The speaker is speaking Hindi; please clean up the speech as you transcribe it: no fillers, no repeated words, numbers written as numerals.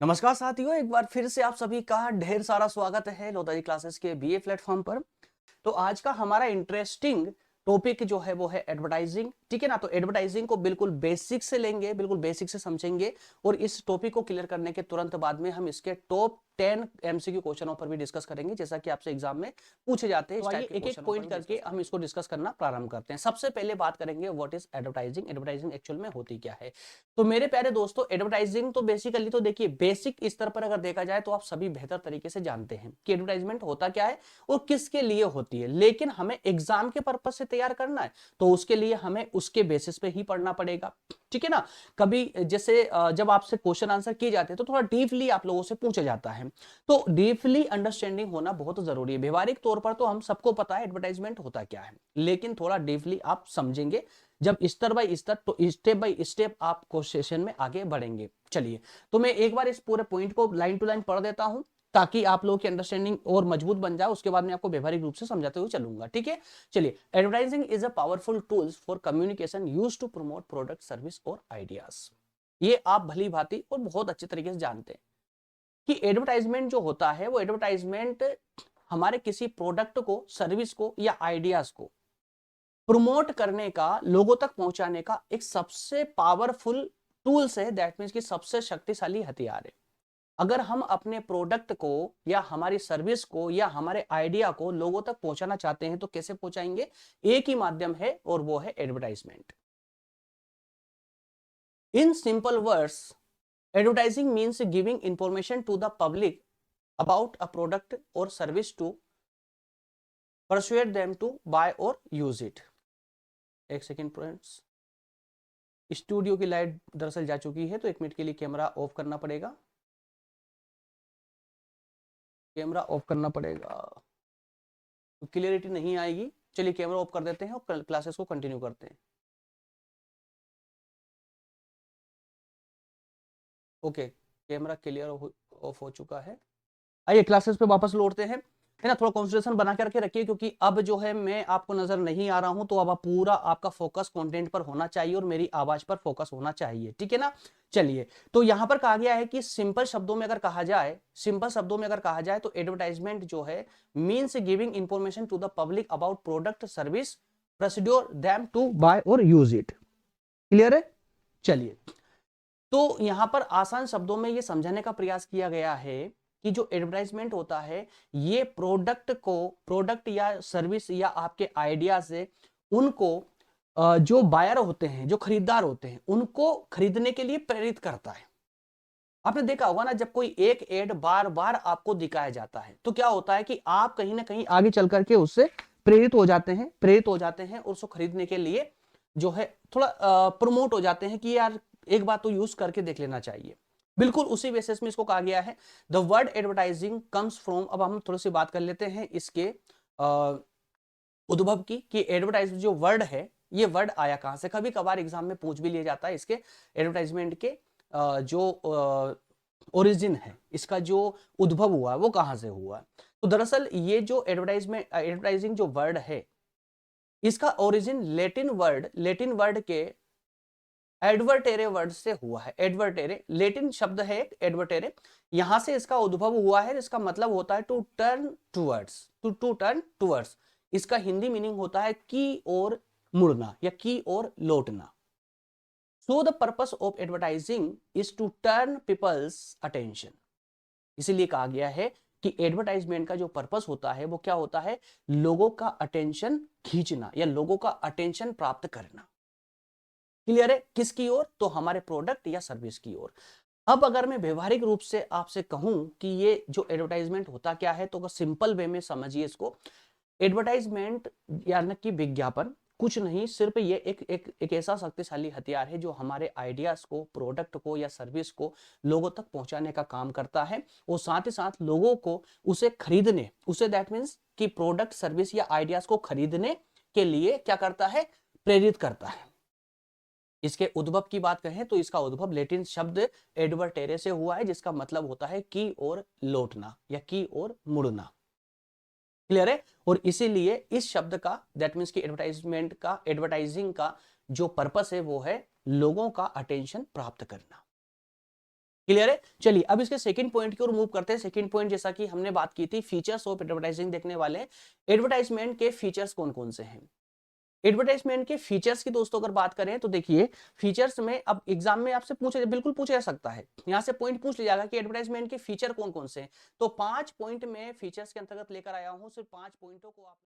नमस्कार साथियों, एक बार फिर से आप सभी का ढेर सारा स्वागत है लोताजी क्लासेस के बीए प्लेटफॉर्म पर। तो आज का हमारा इंटरेस्टिंग टॉपिक जो है वो है एडवर्टाइजिंग। ठीक है ना। तो एडवर्टाइजिंग को बिल्कुल बेसिक से लेंगे, बिल्कुल बेसिक से समझेंगे और इस टॉपिक को क्लियर करने के तुरंत बाद में हम इसके टॉप 10 एमसीक्यू क्वेश्चनों पर भी डिस्कस करेंगे, जैसा कि आपसे एग्जाम में पूछे जाते हैं। तो आइए एक एक पॉइंट करके हम इसको डिस्कस करना प्रारंभ करते हैं। सबसे पहले बात करेंगे what is advertising. Advertising actual में होती क्या है। तो मेरे प्यारे दोस्तों, एडवर्टाइजिंग तो बेसिकली तो देखिए बेसिक स्तर पर अगर देखा जाए तो आप सभी बेहतर तरीके से जानते हैं कि एडवर्टाइजमेंट होता क्या है और किसके लिए होती है। लेकिन हमें एग्जाम के पर्पज से तैयार करना है तो उसके लिए हमें उसके बेसिस पे ही पढ़ना पड़ेगा। ठीक है ना। कभी जैसे जब आपसे क्वेश्चन आंसर किए जाते हैं तो थोड़ा डीपली आप लोगों से पूछा जाता है, तो डीपली अंडरस्टैंडिंग होना बहुत जरूरी है। व्यवहारिक तौर पर तो हम सबको पता है एडवर्टाइजमेंट होता क्या है, लेकिन थोड़ा डीपली आप समझेंगे जब स्तर बाय स्तर, तो स्टेप बाय स्टेप आप क्वेश्चन में आगे बढ़ेंगे। चलिए, तो मैं एक बार इस पूरे पॉइंट को लाइन टू लाइन पढ़ देता हूं ताकि आप लोगों की अंडरस्टैंडिंग और मजबूत बन जाए। उसके बाद मैं आपको व्यवहारिक रूप से समझाते हुए चलूंगा। ठीक है। चलिए, advertising is a powerful tools for communication used to promote product, service और आइडियाज। ये आप भली भांति और बहुत अच्छे तरीके से जानते हैं कि एडवर्टाइजमेंट जो होता है वो एडवर्टाइजमेंट हमारे किसी प्रोडक्ट को, सर्विस को या आइडियाज को प्रमोट करने का, लोगों तक पहुंचाने का एक सबसे पावरफुल टूल्स है। दैट मींस कि सबसे शक्तिशाली हथियार है। अगर हम अपने प्रोडक्ट को या हमारी सर्विस को या हमारे आइडिया को लोगों तक पहुंचाना चाहते हैं तो कैसे पहुंचाएंगे? एक ही माध्यम है और वो है advertisement. In simple words, advertising means giving information to the public about a product or service to persuade them to buy or use it। एक सेकेंड फ्रेंड्स, स्टूडियो की लाइट दरअसल जा चुकी है तो एक मिनट के लिए कैमरा ऑफ करना पड़ेगा। कैमरा ऑफ करना पड़ेगा तो क्लियरिटी नहीं आएगी। चलिए कैमरा ऑफ कर देते हैं और क्लासेस को कंटिन्यू करते हैं। ओके, कैमरा क्लियर ऑफ हो चुका है। आइए क्लासेस पे वापस लौटते हैं, है ना। थोड़ा कॉन्सेंट्रेशन बना के रखे रखिए क्योंकि अब जो है मैं आपको नजर नहीं आ रहा हूं, तो अब आप पूरा आपका फोकस कंटेंट पर होना चाहिए और मेरी आवाज पर फोकस होना चाहिए। ठीक है ना। चलिए, तो यहां पर कहा गया है कि सिंपल शब्दों में अगर कहा जाए, सिंपल शब्दों में अगर कहा जाए तो एडवर्टाइजमेंट जो है means giving information to the public about product, service, procedure them to buy और यूज इट। क्लियर है। चलिए, तो यहां पर आसान शब्दों में यह समझाने का प्रयास किया गया है कि जो एडवर्टाइजमेंट होता है ये प्रोडक्ट को, प्रोडक्ट या सर्विस या आपके आइडिया से उनको जो बायर होते हैं, जो खरीदार होते हैं, उनको खरीदने के लिए प्रेरित करता है। आपने देखा होगा ना, जब कोई एक एड बार बार आपको दिखाया जाता है तो क्या होता है कि आप कहीं ना कहीं आगे चल करके उससे प्रेरित हो जाते हैं, प्रेरित हो जाते हैं और उसको खरीदने के लिए जो है थोड़ा प्रमोट हो जाते हैं कि यार एक बार तो यूज करके देख लेना चाहिए। बिल्कुल उसी बेसिस में इसको कहा गया है। The word advertising comes from, अब हम थोड़ी सी बात कर लेते हैं इसके उद्भव की कि एडवर्टाइज जो वर्ड है ये वर्ड आया कहां से। कभी कभार एग्जाम में पूछ भी लिया जाता है इसके एडवर्टाइजमेंट के जो ओरिजिन है, इसका जो उद्भव हुआ वो कहां से हुआ। तो दरअसल ये जो एडवर्टाइजिंग जो वर्ड है इसका ओरिजिन लेटिन वर्ड के एडवर्टेरे वर्ड से हुआ है। एडवर्टेरे लेटिन शब्द है, एडवर्टेरे, यहां से इसका उद्भव हुआ है। इसका मतलब होता है to turn towards, to turn towards. इसका हिंदी मीनिंग होता है की ओर मुड़ना या की ओर लौटना। So the purpose of advertising is to turn people's attention. इसीलिए कहा गया है कि एडवर्टाइजमेंट का जो पर्पस होता है वो क्या होता है? लोगों का अटेंशन खींचना या लोगों का अटेंशन प्राप्त करना। क्लियर है? किसकी ओर? तो हमारे प्रोडक्ट या सर्विस की ओर। अब अगर मैं व्यवहारिक रूप से आपसे कहूं कि ये जो एडवर्टाइजमेंट होता क्या है, तो सिंपल वे में समझिए इसको। एडवर्टाइजमेंट यानी कि विज्ञापन कुछ नहीं, सिर्फ ये एक ऐसा शक्तिशाली हथियार है जो हमारे आइडियाज को, प्रोडक्ट को या सर्विस को लोगों तक पहुंचाने का काम करता है और साथ ही साथ लोगों को उसे खरीदने, उसे दैट मीन्स कि प्रोडक्ट, सर्विस या आइडियाज को खरीदने के लिए क्या करता है? प्रेरित करता है। इसके उद्भव की बात करें तो इसका उद्भव लैटिन शब्द एडवर्टेरे से हुआ है जिसका मतलब होता है की ओर लौटना या की ओर मुड़ना। क्लियर है। और इसीलिए इस शब्द का दैट मीन्स की एडवर्टाइजमेंट का, एडवर्टाइजिंग का जो पर्पस है वो है लोगों का अटेंशन प्राप्त करना। क्लियर है। चलिए अब इसके सेकंड पॉइंट की ओर मूव करते हैं। सेकंड पॉइंट जैसा कि हमने बात की थी फीचर्स ऑफ एडवर्टाइजिंग देखने वाले। एडवर्टाइजमेंट के फीचर्स कौन कौन से हैं। एडवर्टाइजमेंट के फीचर्स की दोस्तों अगर बात करें तो देखिए फीचर्स में अब एग्जाम में आपसे पूछे, बिल्कुल पूछा जा सकता है, यहां से पॉइंट पूछ लिया जाएगा कि एडवर्टाइजमेंट के फीचर कौन कौन से हैं। तो 5 पॉइंट में फीचर्स के अंतर्गत लेकर आया हूं, सिर्फ 5 पॉइंटों को आप